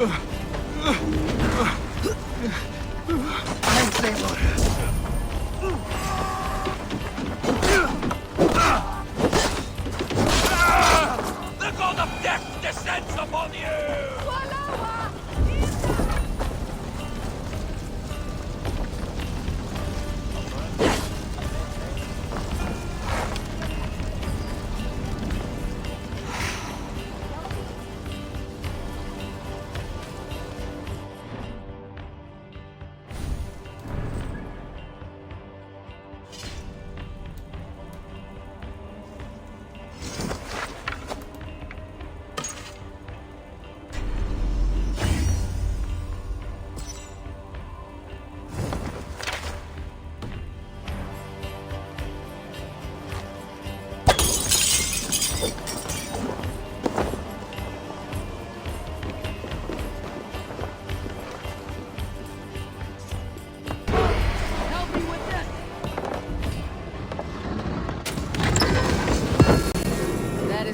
The god of death descends upon you!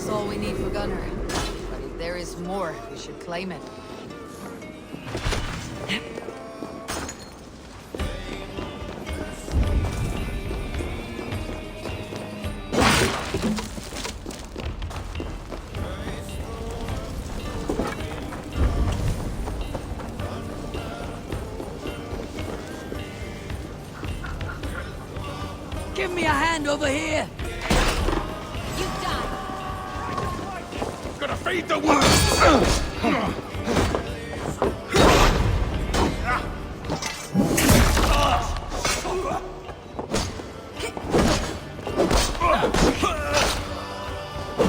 All we need for Gunner. But if there is more, we should claim it. Give me a hand over here! Gonna feed the wolves!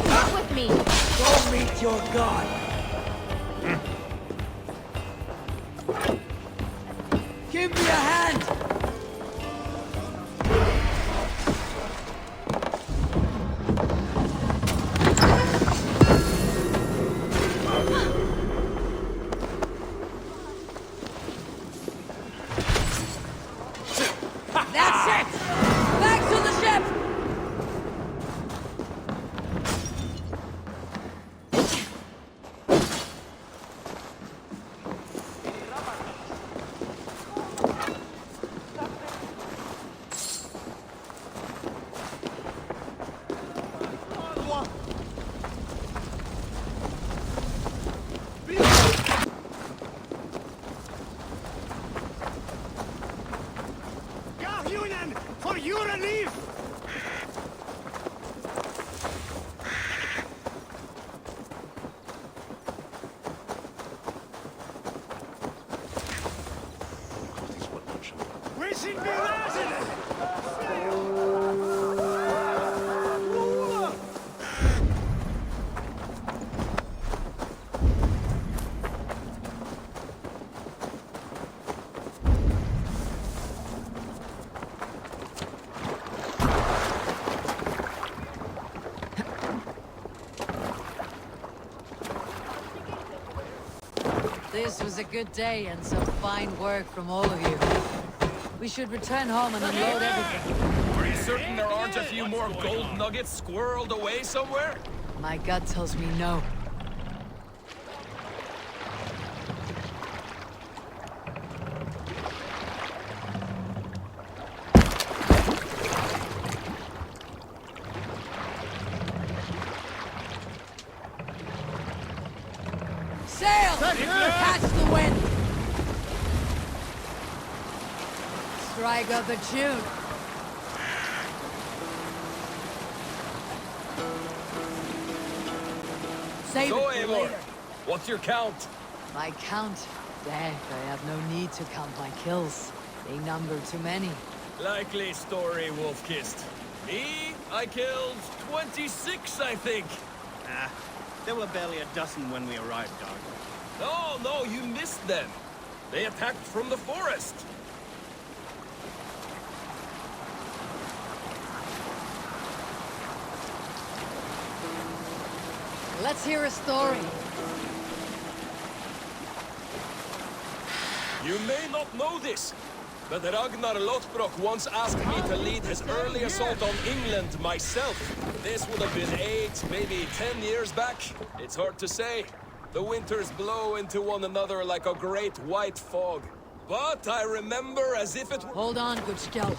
Come with me! Go meet your god! Give me a hand! For your relief! We sind Belasene! This was a good day and some fine work from all of you. We should return home and unload everything. Are you certain there aren't a few more gold nuggets squirreled away somewhere? My gut tells me no. Sail! Catch the wind! Strike up a tune! Save So, it for Eivor, later. what's your count? My count? Dang, I have no need to count my kills. They number too many. Likely story, Wolf-Kissed. Me, I killed 26, I think. Ah, there were barely a dozen when we arrived, dog. No, you missed them. They attacked from the forest. Let's hear a story. You may not know this, but Ragnar Lothbrok once asked me to lead his early assault on England myself. This would have been 8, maybe 10 years back. It's hard to say. The winters blow into one another like a great white fog. But I remember as if it were... Hold on, good Skell.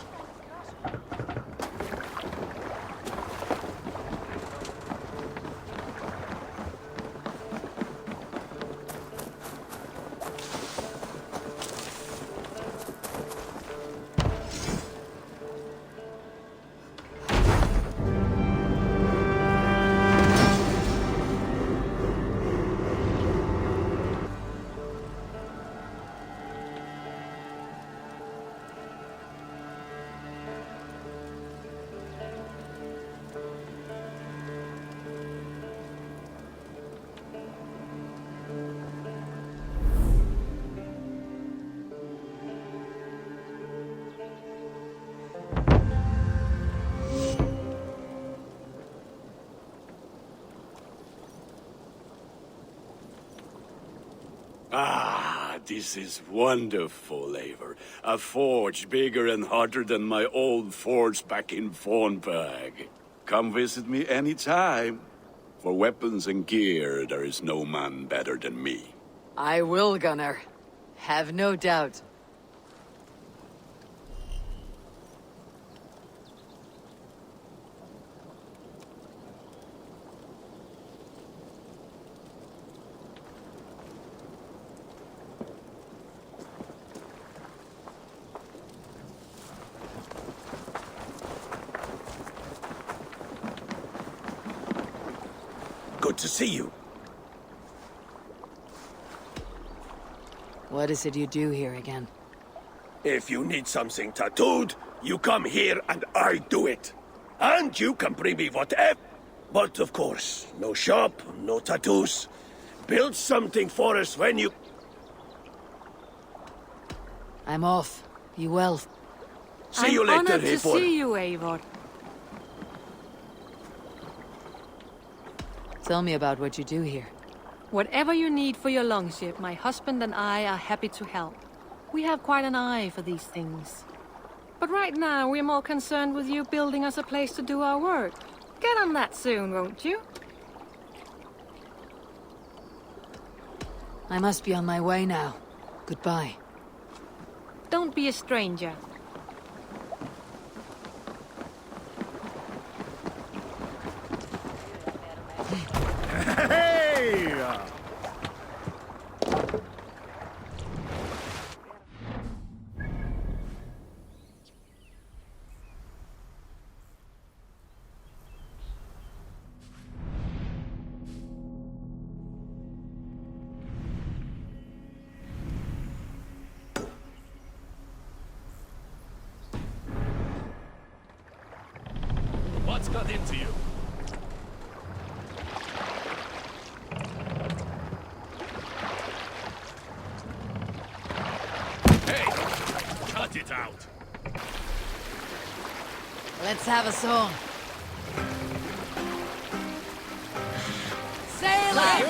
Ah, this is wonderful, Eivor. A forge bigger and hotter than my old forge back in Fornburg. Come visit me anytime. For weapons and gear, there is no man better than me. I will, Gunnar. Have no doubt. Good to see you. What is it you do here again? If you need something tattooed, you come here and I do it. And you can bring me whatever. But of course, no shop, no tattoos. Build something for us when you... I'm off. Be well. See you later, I'm honored to Eivor. see you, Eivor. Tell me about what you do here. Whatever you need for your longship, my husband and I are happy to help. We have quite an eye for these things. But right now, we're more concerned with you building us a place to do our work. Get on that soon, won't you? I must be on my way now. Goodbye. Don't be a stranger. Hey! What's got into you? Hey! Cut it out! Let's have a song. Sail it!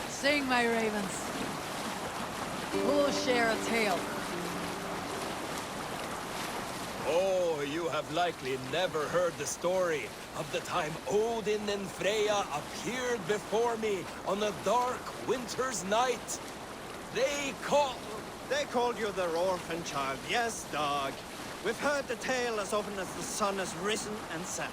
Sing, my ravens. Who'll share a tale? Oh, you have likely never heard the story of the time Odin and Freya appeared before me on a dark winter's night. They called you their orphan child. Yes, dog. We've heard the tale as often as the sun has risen and set.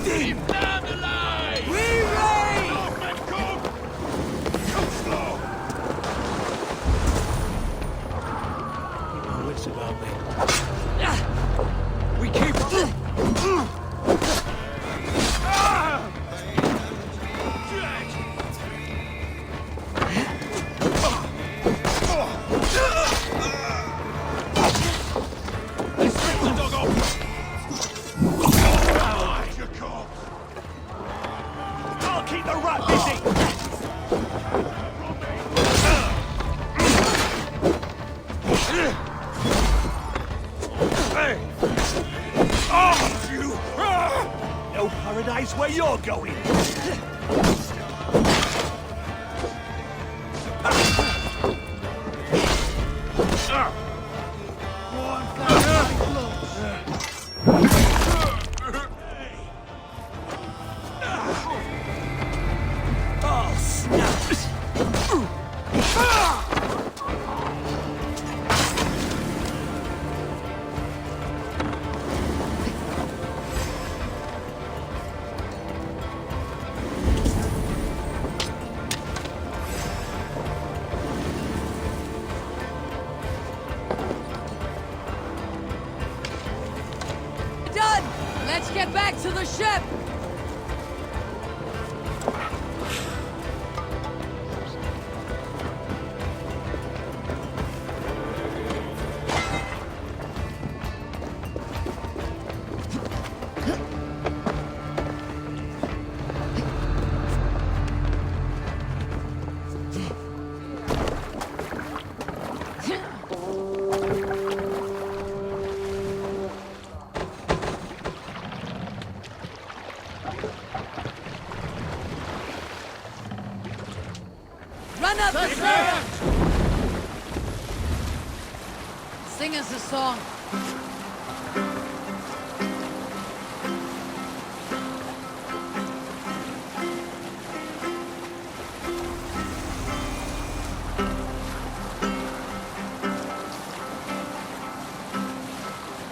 Keep them alive! We raid! Come slow! You know what's about me. We keep... recognize where you're going. Oh, snap! Done! Let's get back to the ship! Run up the sail! Sing us a song.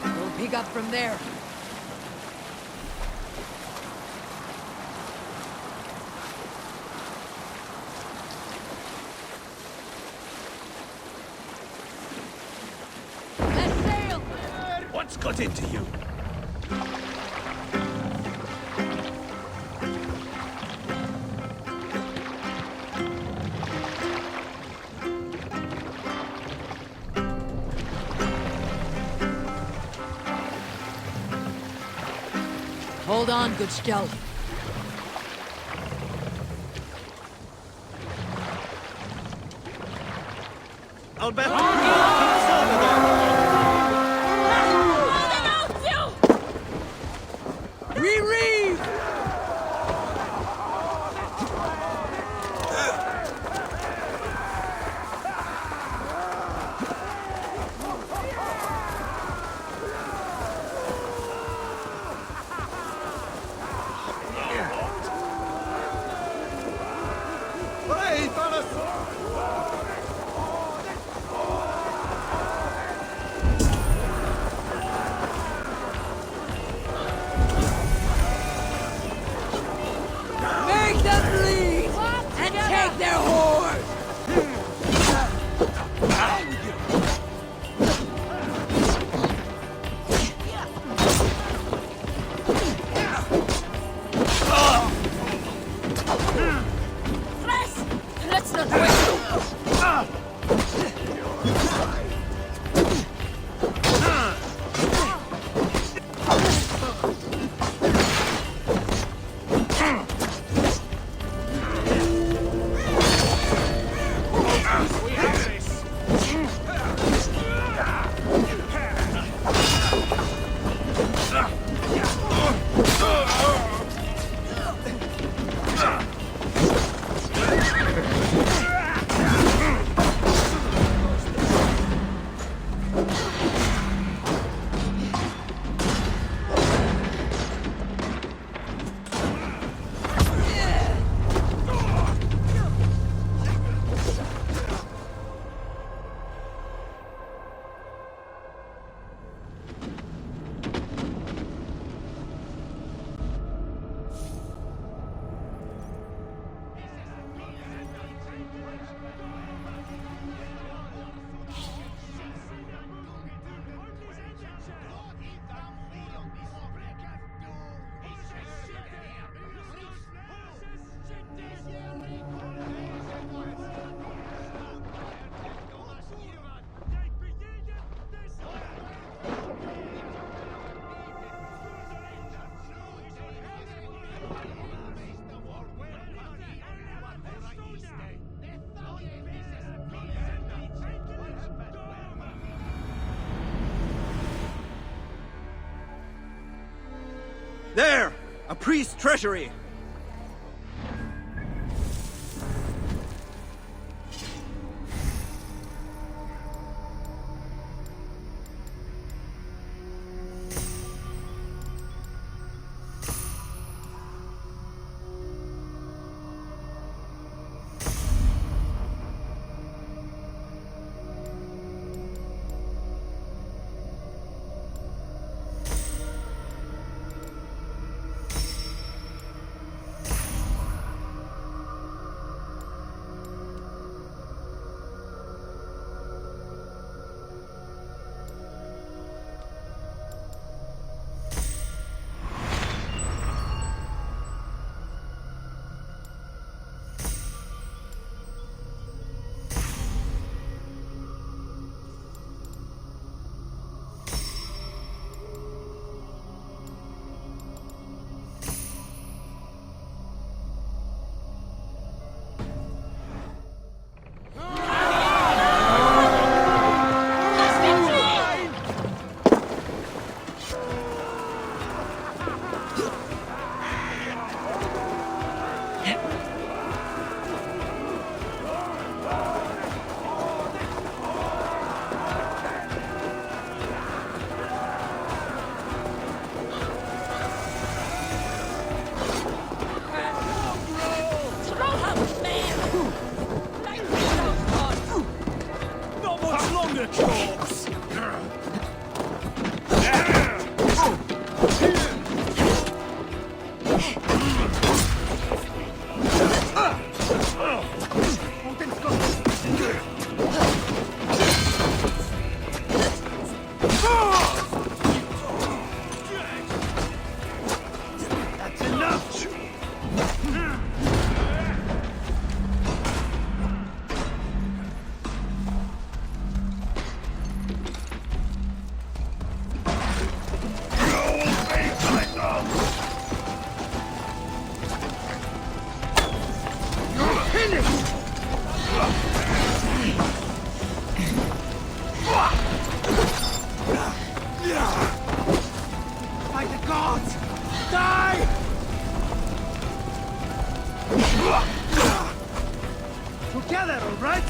We'll pick up from there. Let's sail! What's got into you? Hold on, good scout. I'll bet you keep silver there. Rereeve! Hey, fellas! Make them leave! And take their horse! Let's not wait! There! A priest's treasury! Together, all right?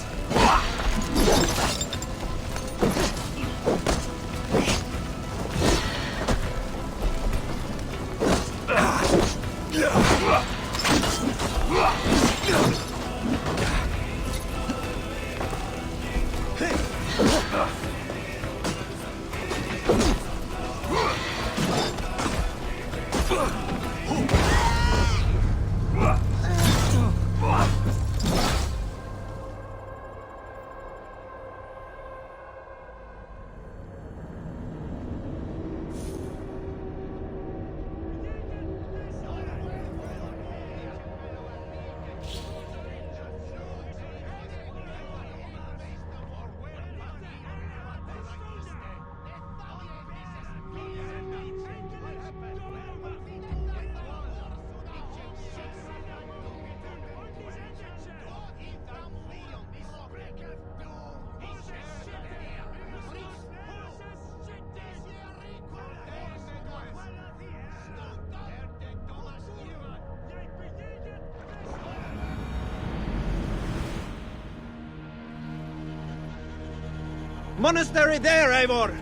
Monastery there, Eivor!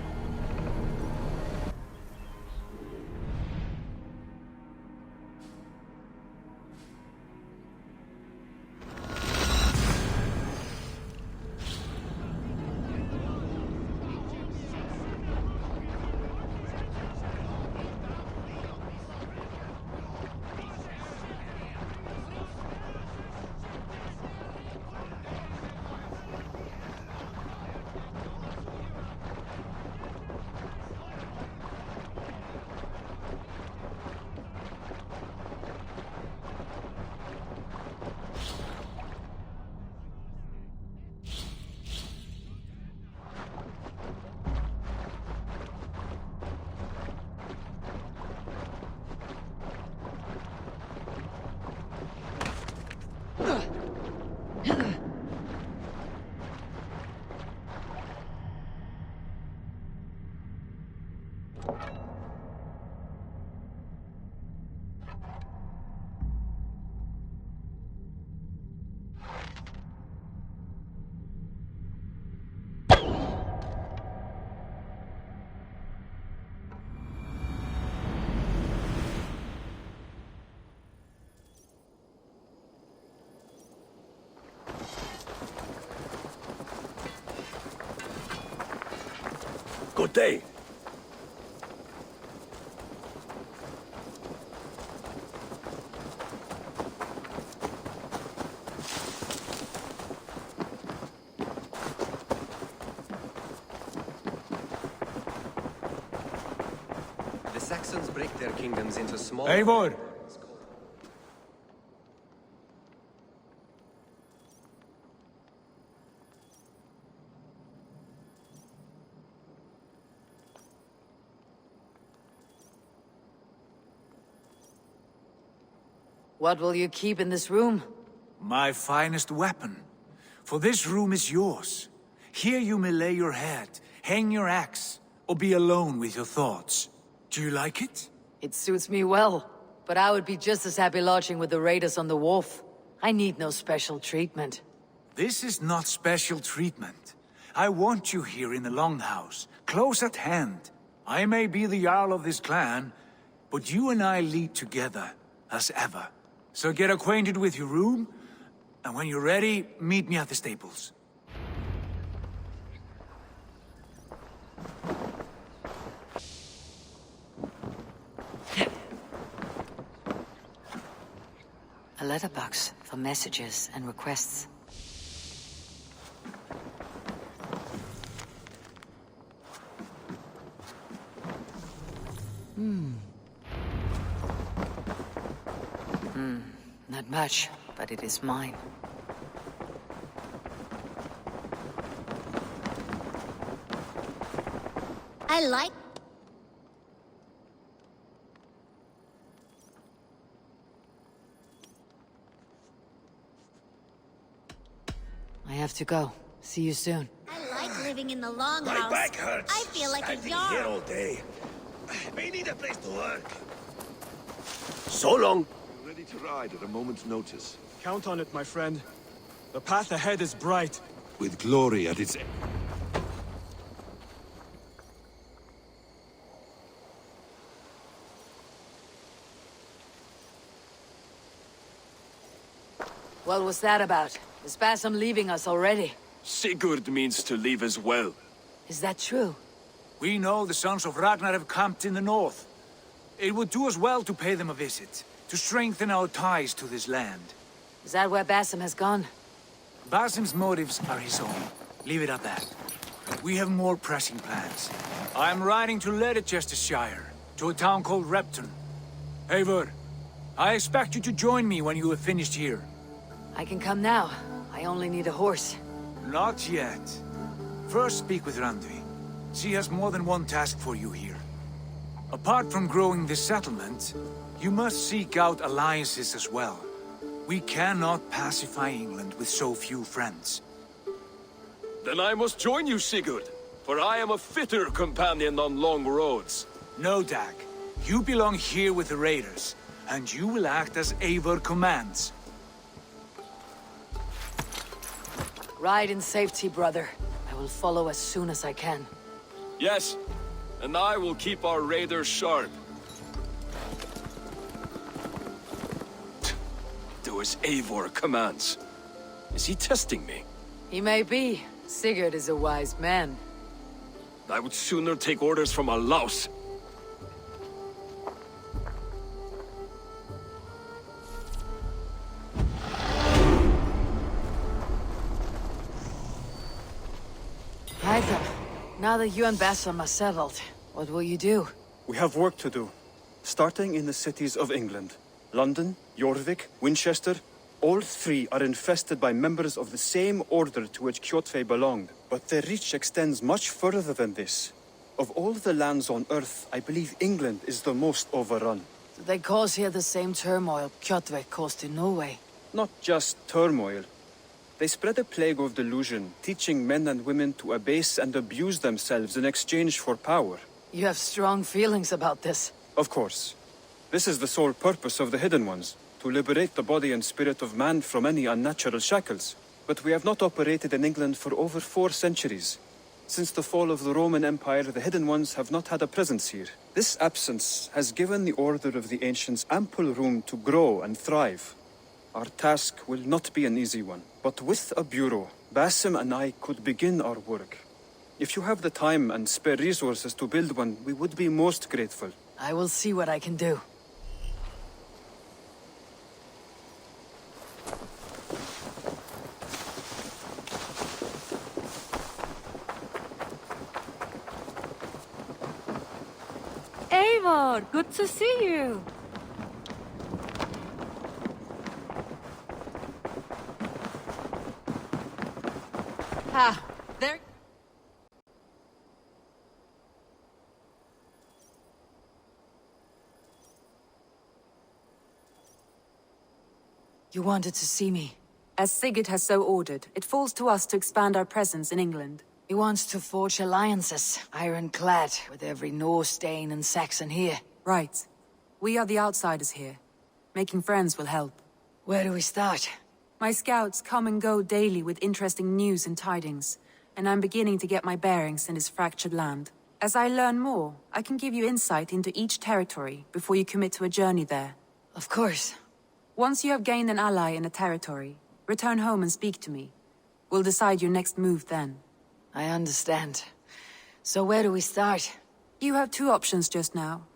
Good day. The Saxons break their kingdoms into small... Eivor! What will you keep in this room? My finest weapon. For this room is yours. Here you may lay your head, hang your axe, or be alone with your thoughts. Do you like it? It suits me well, but I would be just as happy lodging with the raiders on the wharf. I need no special treatment. This is not special treatment. I want you here in the Longhouse, close at hand. I may be the Jarl of this clan, but you and I lead together, as ever. So get acquainted with your room, and when you're ready, meet me at the stables. A letterbox for messages and requests. Not much, but it is mine. I like... I have to go. See you soon. I like living in the My longhouse. back hurts. I feel like a Standing here Jarl. all day. May need a place to work. So long. Ready to ride at a moment's notice. Count on it, my friend. The path ahead is bright. With glory at its end. What was that about? Is Bassam leaving us already? Sigurd means to leave as well. Is that true? We know the sons of Ragnar have camped in the north. It would do us well to pay them a visit, to strengthen our ties to this land. Is that where Bassam has gone? Basim's motives are his own. Leave it at that. We have more pressing plans. I'm riding to Leicestershire, to a town called Repton. Eivor, I expect you to join me when you have finished here. I can come now. I only need a horse. Not yet. First speak with Randvi. She has more than one task for you here. Apart from growing this settlement, you must seek out alliances as well. We cannot pacify England with so few friends. Then I must join you, Sigurd, for I am a fitter companion on long roads. No, Dag. You belong here with the raiders, and you will act as Eivor commands. Ride in safety, brother. I will follow as soon as I can. Yes, and I will keep our raiders sharp. Do as Eivor commands. Is he testing me? He may be. Sigurd is a wise man. I would sooner take orders from a louse. Right then. Now that you and Bassam are settled, what will you do? We have work to do. Starting in the cities of England. London, Jorvik, Winchester, all three are infested by members of the same order to which Kjotve belonged. But their reach extends much further than this. Of all the lands on Earth, I believe England is the most overrun. Do they cause here the same turmoil Kjotve caused in Norway? Not just turmoil. They spread a plague of delusion, teaching men and women to abase and abuse themselves in exchange for power. You have strong feelings about this. Of course. This is the sole purpose of the Hidden Ones, to liberate the body and spirit of man from any unnatural shackles. But we have not operated in England for over 4 centuries. Since the fall of the Roman Empire, the Hidden Ones have not had a presence here. This absence has given the Order of the Ancients ample room to grow and thrive. Our task will not be an easy one, but with a bureau, Basim and I could begin our work. If you have the time and spare resources to build one, we would be most grateful. I will see what I can do. Eivor, good to see you. Ah, there... You wanted to see me. As Sigurd has so ordered, it falls to us to expand our presence in England. He wants to forge alliances, ironclad, with every Norse, Dane and Saxon here. Right. We are the outsiders here. Making friends will help. Where do we start? My scouts come and go daily with interesting news and tidings, and I'm beginning to get my bearings in this fractured land. As I learn more, I can give you insight into each territory before you commit to a journey there. Of course. Once you have gained an ally in a territory, return home and speak to me. We'll decide your next move then. I understand. So where do we start? You have two options just now.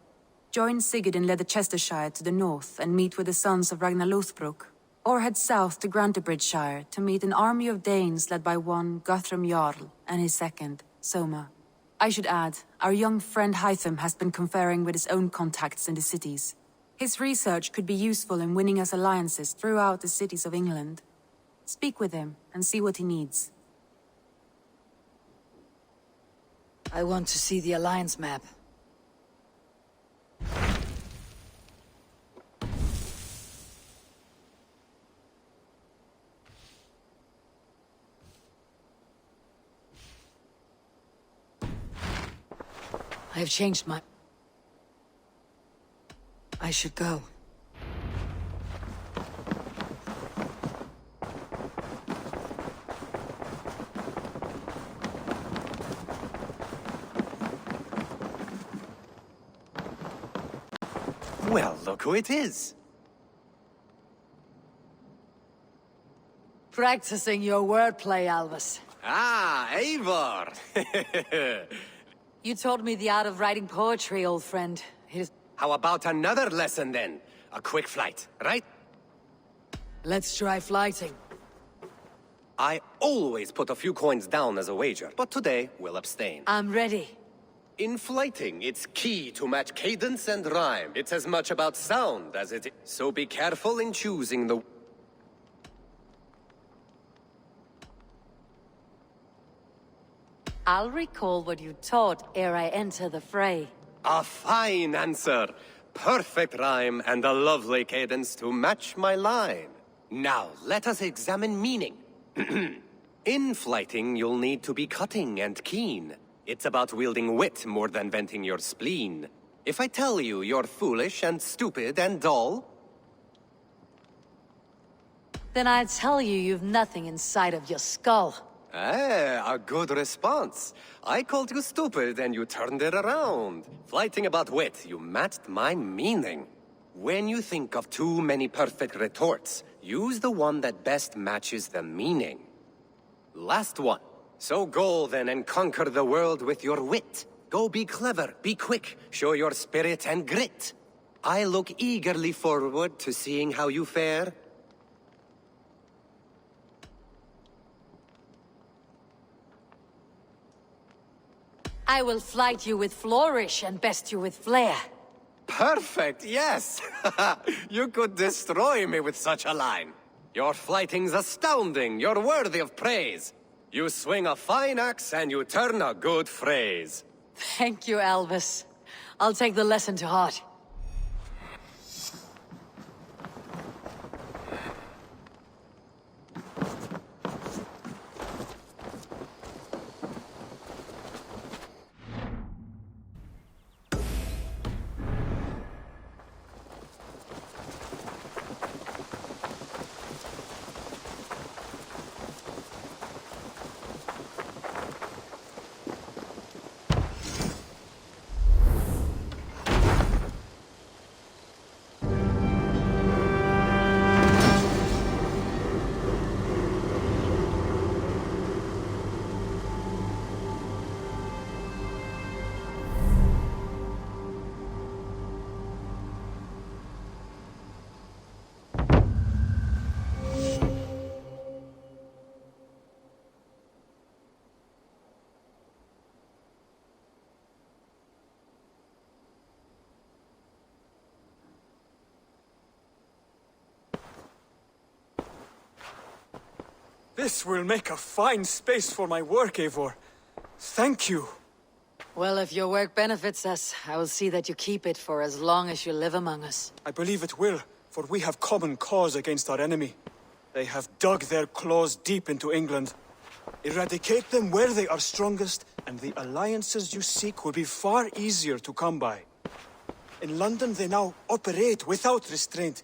Join Sigurd in Leicestershire to the north and meet with the sons of Ragnar Lothbrok, or head south to Grantebridgeshire to meet an army of Danes led by one Guthrum Jarl and his second, Soma. I should add, our young friend Hytham has been conferring with his own contacts in the cities. His research could be useful in winning us alliances throughout the cities of England. Speak with him and see what he needs. I want to see the alliance map. I have changed my... I should go. Well, look who it is. Practicing your wordplay, Alvis. Ah, Eivor! You taught me the art of writing poetry, old friend. It is... How about another lesson then? A quick flight, right? Let's try flighting. I always put a few coins down as a wager, but today we'll abstain. I'm ready. In flighting, it's key to match cadence and rhyme. It's as much about sound as it is. So be careful in choosing the... I'll recall what you taught ere I enter the fray. A fine answer. Perfect rhyme and a lovely cadence to match my line. Now, let us examine meaning. In flighting, you'll need to be cutting and keen. It's about wielding wit more than venting your spleen. If I tell you you're foolish and stupid and dull... Then I'd tell you you've nothing inside of your skull. A good response. I called you stupid and you turned it around. Flighting about wit, you matched my meaning. When you think of too many perfect retorts, use the one that best matches the meaning. Last one. So go then and conquer the world with your wit. Go be clever, be quick, show your spirit and grit. I look eagerly forward to seeing how you fare. I will flight you with flourish and best you with flair. Perfect, yes! You could destroy me with such a line. Your flighting's astounding, you're worthy of praise. You swing a fine axe and you turn a good phrase. Thank you, Alvis. I'll take the lesson to heart. This will make a fine space for my work, Eivor. Thank you. Well, if your work benefits us, I will see that you keep it for as long as you live among us. I believe it will, for we have common cause against our enemy. They have dug their claws deep into England. Eradicate them where they are strongest, and the alliances you seek will be far easier to come by. In London, they now operate without restraint.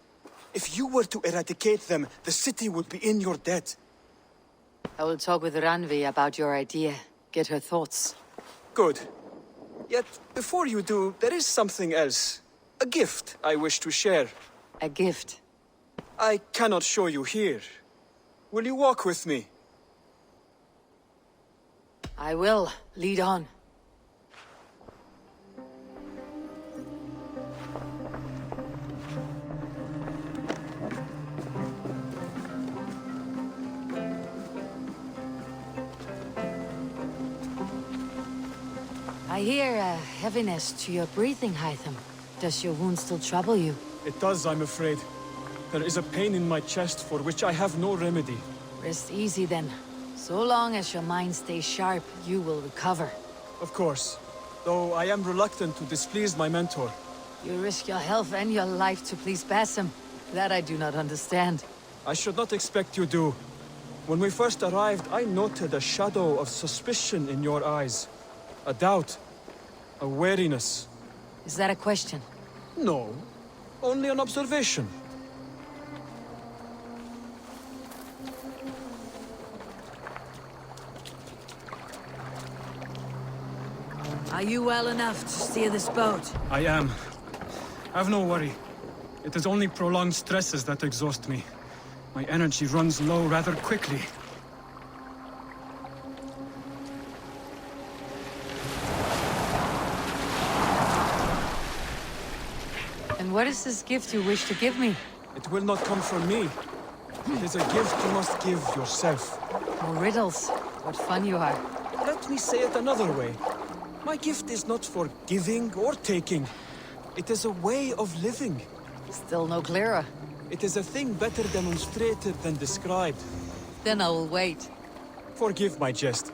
If you were to eradicate them, the city would be in your debt. I will talk with Ranvi about your idea. Get her thoughts. Good. Yet, before you do, there is something else. A gift I wish to share. A gift? I cannot show you here. Will you walk with me? I will. Lead on. I hear a heaviness to your breathing, Hytham. Does your wound still trouble you? It does, I'm afraid. There is a pain in my chest for which I have no remedy. Rest easy then. So long as your mind stays sharp, you will recover. Of course. Though I am reluctant to displease my mentor. You risk your health and your life to please Basim. That I do not understand. I should not expect you do. When we first arrived, I noted a shadow of suspicion in your eyes. A doubt. A wariness. Is that a question? No. Only an observation. Are you well enough to steer this boat? I am. Have no worry. It is only prolonged stresses that exhaust me. My energy runs low rather quickly. And what is this gift you wish to give me? It will not come from me. It is a gift you must give yourself. More riddles. What fun you are. Let me say it another way. My gift is not for giving or taking. It is a way of living. Still no clearer. It is a thing better demonstrated than described. Then I will wait. Forgive my jest.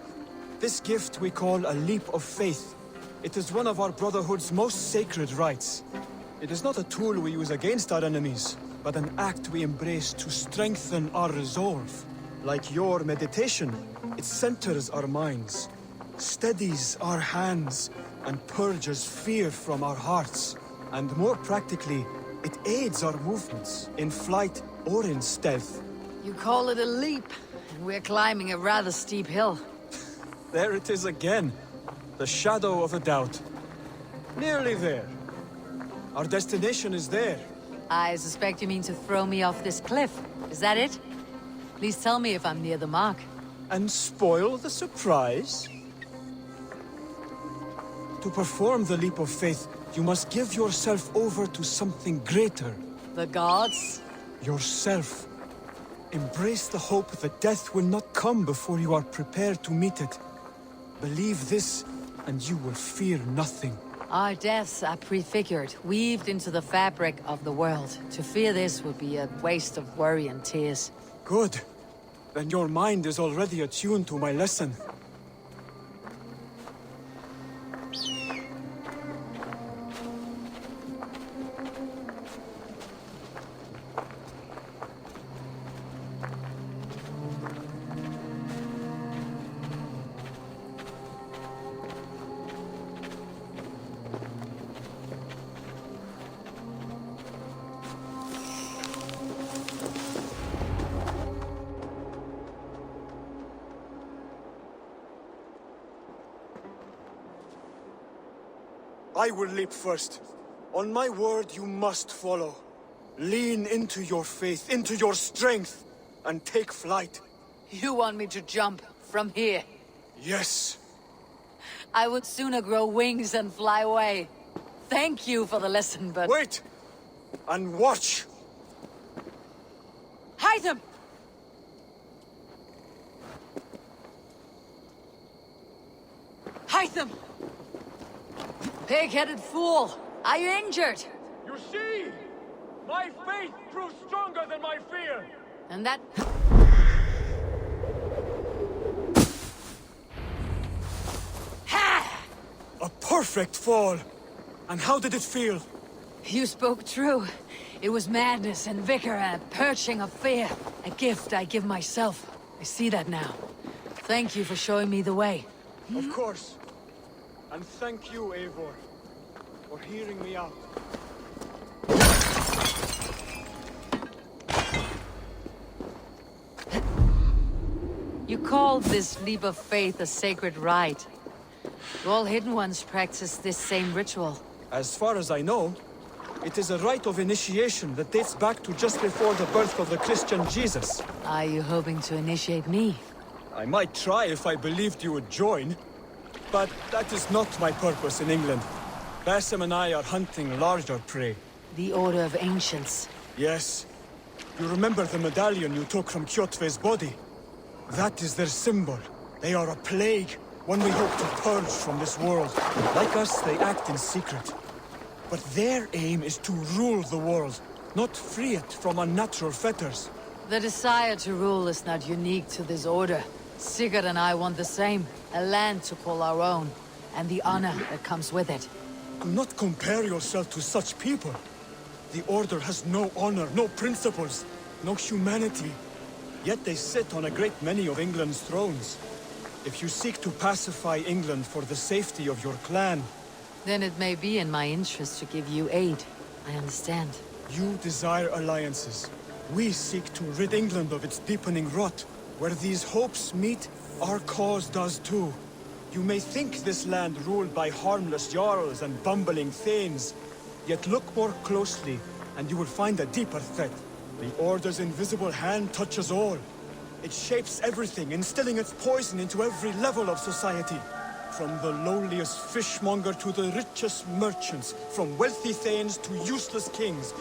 This gift we call a leap of faith. It is one of our Brotherhood's most sacred rites. It is not a tool we use against our enemies, but an act we embrace to strengthen our resolve. Like your meditation, it centers our minds, steadies our hands, and purges fear from our hearts. And more practically, it aids our movements, in flight or in stealth. You call it a leap, and we're climbing a rather steep hill. There it is again. The shadow of a doubt. Nearly there. Our destination is there. I suspect you mean to throw me off this cliff. Is that it? Please tell me if I'm near the mark. And spoil the surprise? To perform the leap of faith, you must give yourself over to something greater. The gods? Yourself. Embrace the hope that death will not come before you are prepared to meet it. Believe this, and you will fear nothing. Our deaths are prefigured, weaved into the fabric of the world. To fear this would be a waste of worry and tears. Good. Then your mind is already attuned to my lesson. I will leap first. On my word, you must follow. Lean into your faith, into your strength, and take flight. You want me to jump from here? Yes. I would sooner grow wings and fly away. Thank you for the lesson, but... Wait! And watch! Hytham! Hytham! Pig-headed fool! Are you injured? You see? My faith proves stronger than my fear! And that... A perfect fall! And how did it feel? You spoke true. It was madness and vigor and a purging of fear. A gift I give myself. I see that now. Thank you for showing me the way. Of course. And thank you, Eivor, for hearing me out. You called this leap of faith a sacred rite. Do all Hidden Ones practice this same ritual? As far as I know, it is a rite of initiation that dates back to just before the birth of the Christian Jesus. Are you hoping to initiate me? I might try if I believed you would join, but that is not my purpose in England. Basim and I are hunting larger prey. The Order of Ancients. Yes. You remember the medallion you took from Kjotve's body? That is their symbol. They are a plague, one we hope to purge from this world. Like us, they act in secret. But their aim is to rule the world, not free it from unnatural fetters. The desire to rule is not unique to this order. Sigurd and I want the same. A land to call our own, and the honor that comes with it. Do not compare yourself to such people. The Order has no honor, no principles, no humanity. Yet they sit on a great many of England's thrones. If you seek to pacify England for the safety of your clan... Then it may be in my interest to give you aid. I understand. You desire alliances. We seek to rid England of its deepening rot. Where these hopes meet, our cause does too. You may think this land ruled by harmless jarls and bumbling thanes. Yet look more closely, and you will find a deeper threat. The Order's invisible hand touches all. It shapes everything, instilling its poison into every level of society. From the lowliest fishmonger to the richest merchants, from wealthy thanes to useless kings.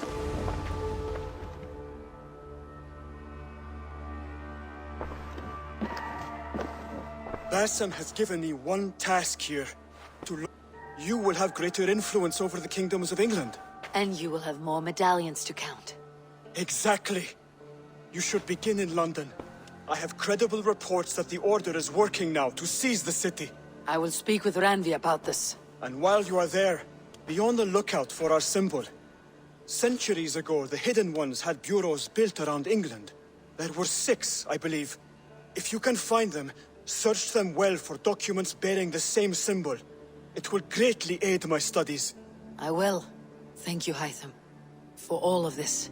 Basim has given me one task here. You will have greater influence over the kingdoms of England. And you will have more medallions to count. Exactly. You should begin in London. I have credible reports that the Order is working now to seize the city. I will speak with Randvi about this. And while you are there, be on the lookout for our symbol. Centuries ago, the Hidden Ones had bureaus built around England. There were 6, I believe. If you can find them, search them well for documents bearing the same symbol. It will greatly aid my studies. I will. Thank you, Hytham, for all of this.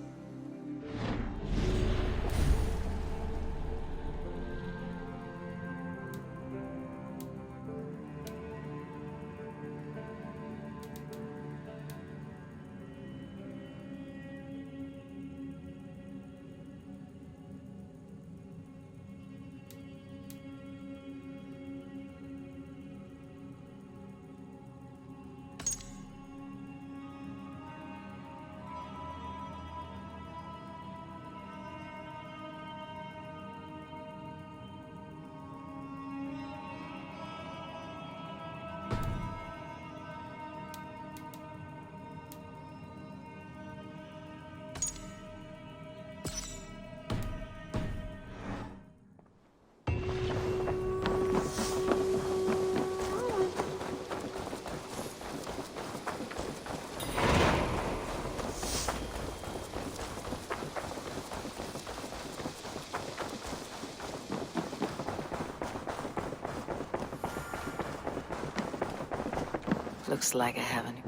Looks like I haven't.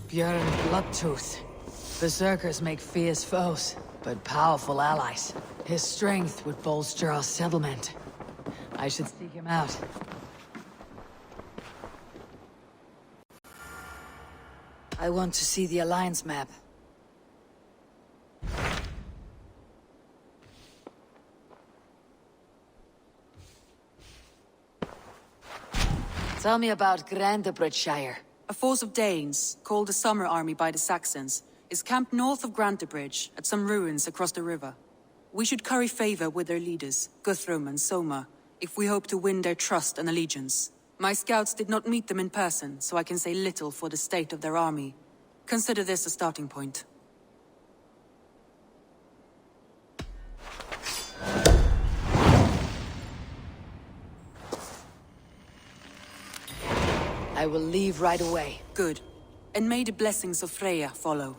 Björn Bloodtooth. Berserkers make fierce foes, but powerful allies. His strength would bolster our settlement. I should seek him out. I want to see the Alliance map. Tell me about Grandebridgeshire. A force of Danes, called the Summer Army by the Saxons, is camped north of Grantebridge, at some ruins across the river. We should curry favor with their leaders, Guthrum and Soma, if we hope to win their trust and allegiance. My scouts did not meet them in person, so I can say little for the state of their army. Consider this a starting point. I will leave right away. Good. And may the blessings of Freya follow.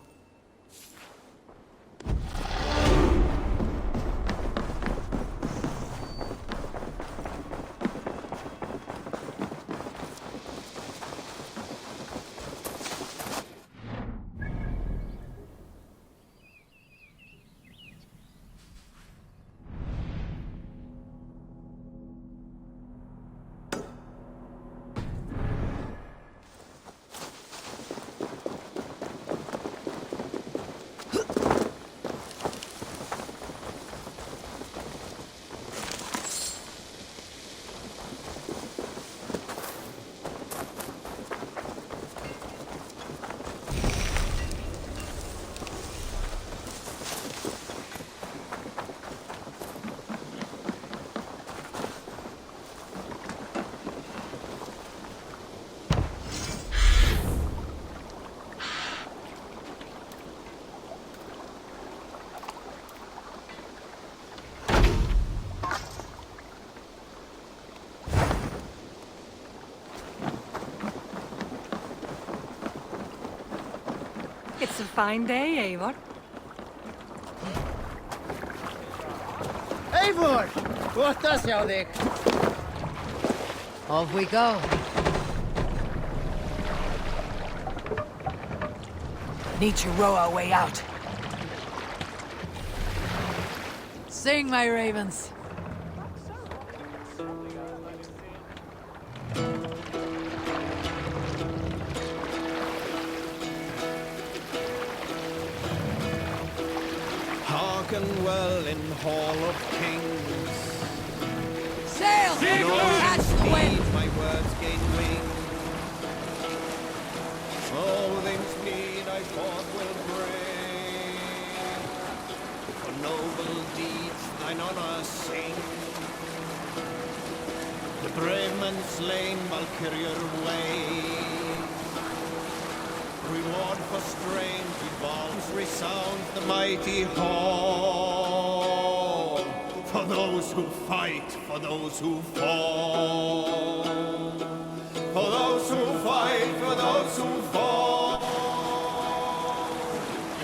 It's a fine day, Eivor. Eivor! Gott að sjá þig. Off we go. Need to row our way out. Sing, my ravens. Hearken well in Hall of Kings. Sail! Catch the wind! My words gain wing. All things need I forth will bring. For noble deeds thine honor sing. The brave men slain Valkyrier way. Reward for strange evolves resounds the mighty hall. For those who fight, for those who fall. For those who fight, for those who fall.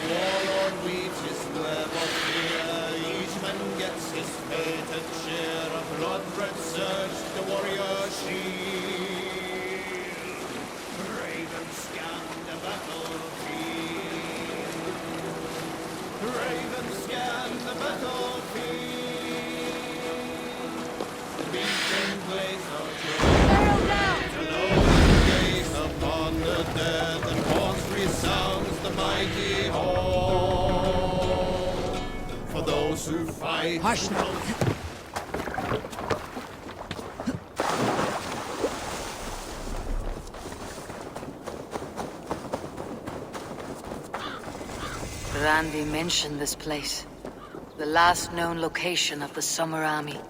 Warlord weaves his web of fear. Each man gets his fated share. A blood-red surge, the warrior shield. Ravens scan the battlefield. Ravens scan the battlefield. Beacon blaze out your gaze upon the dead, and horns resounds the mighty hall. For those who fight. Hush now. Randy mentioned this place. The last known location of the Summer Army.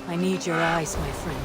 I need your eyes, my friend.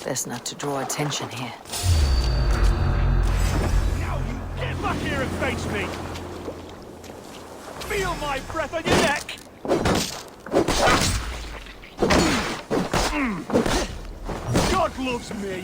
Best not to draw attention here. Now you get back here and face me! Feel my breath on your neck! God loves me!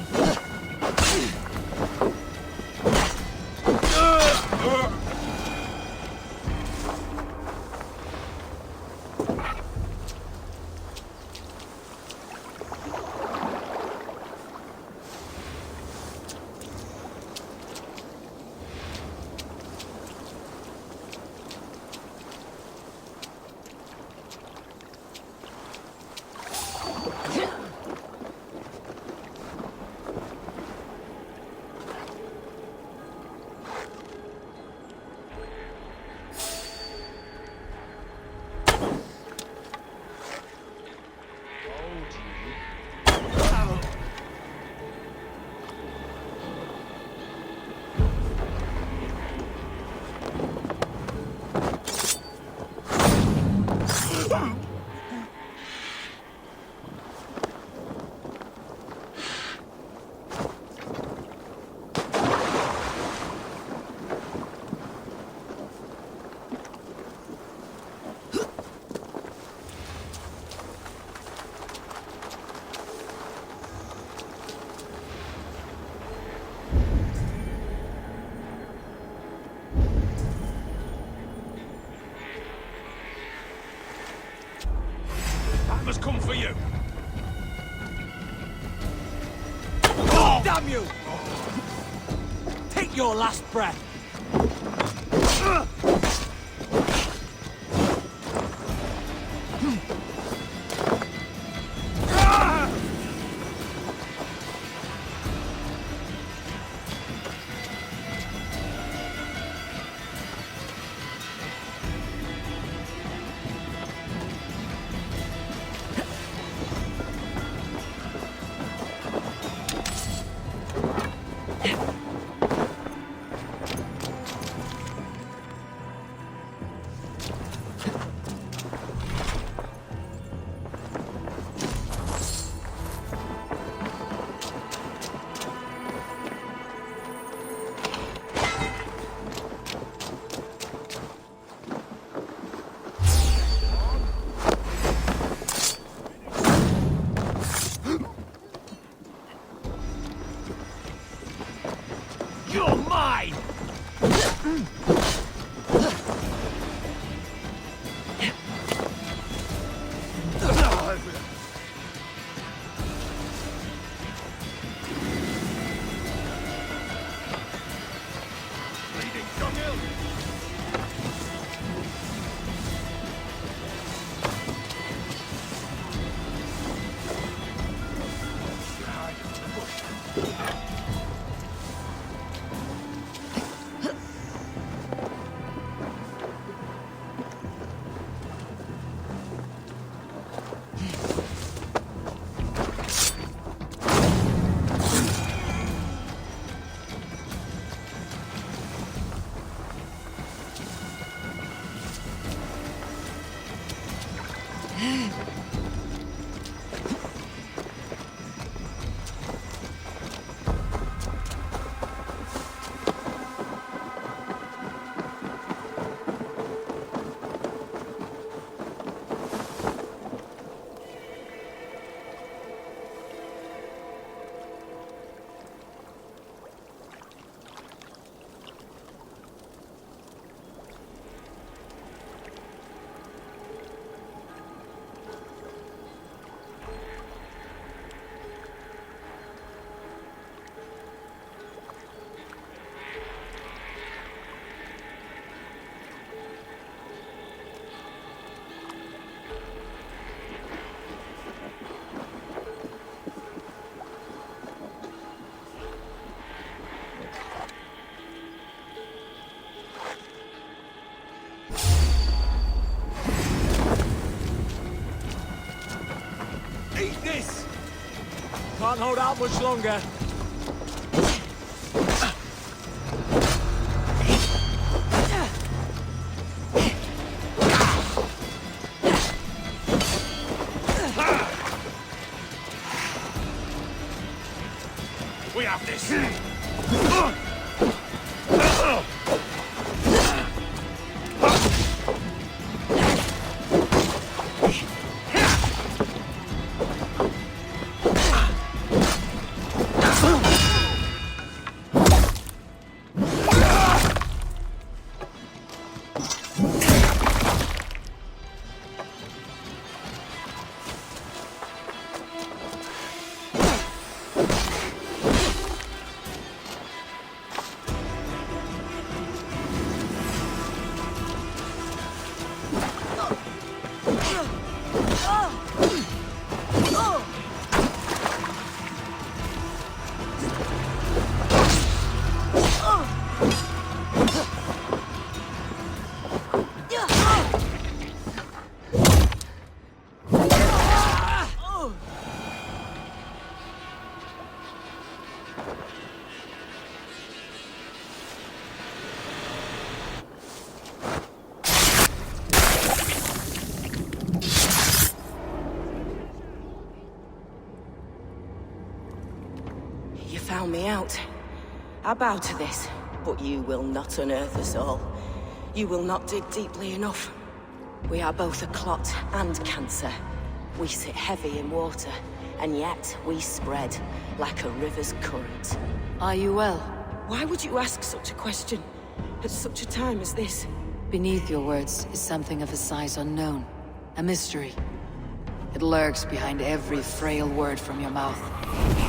Must come for you. Oh, damn you! Take your last breath. Eat this! Can't hold out much longer. We have this! You found me out. I bow to this, but you will not unearth us all. You will not dig deeply enough. We are both a clot and cancer. We sit heavy in water, and yet we spread like a river's current. Are you well? Why would you ask such a question at such a time as this? Beneath your words is something of a size unknown. A mystery. It lurks behind every frail word from your mouth.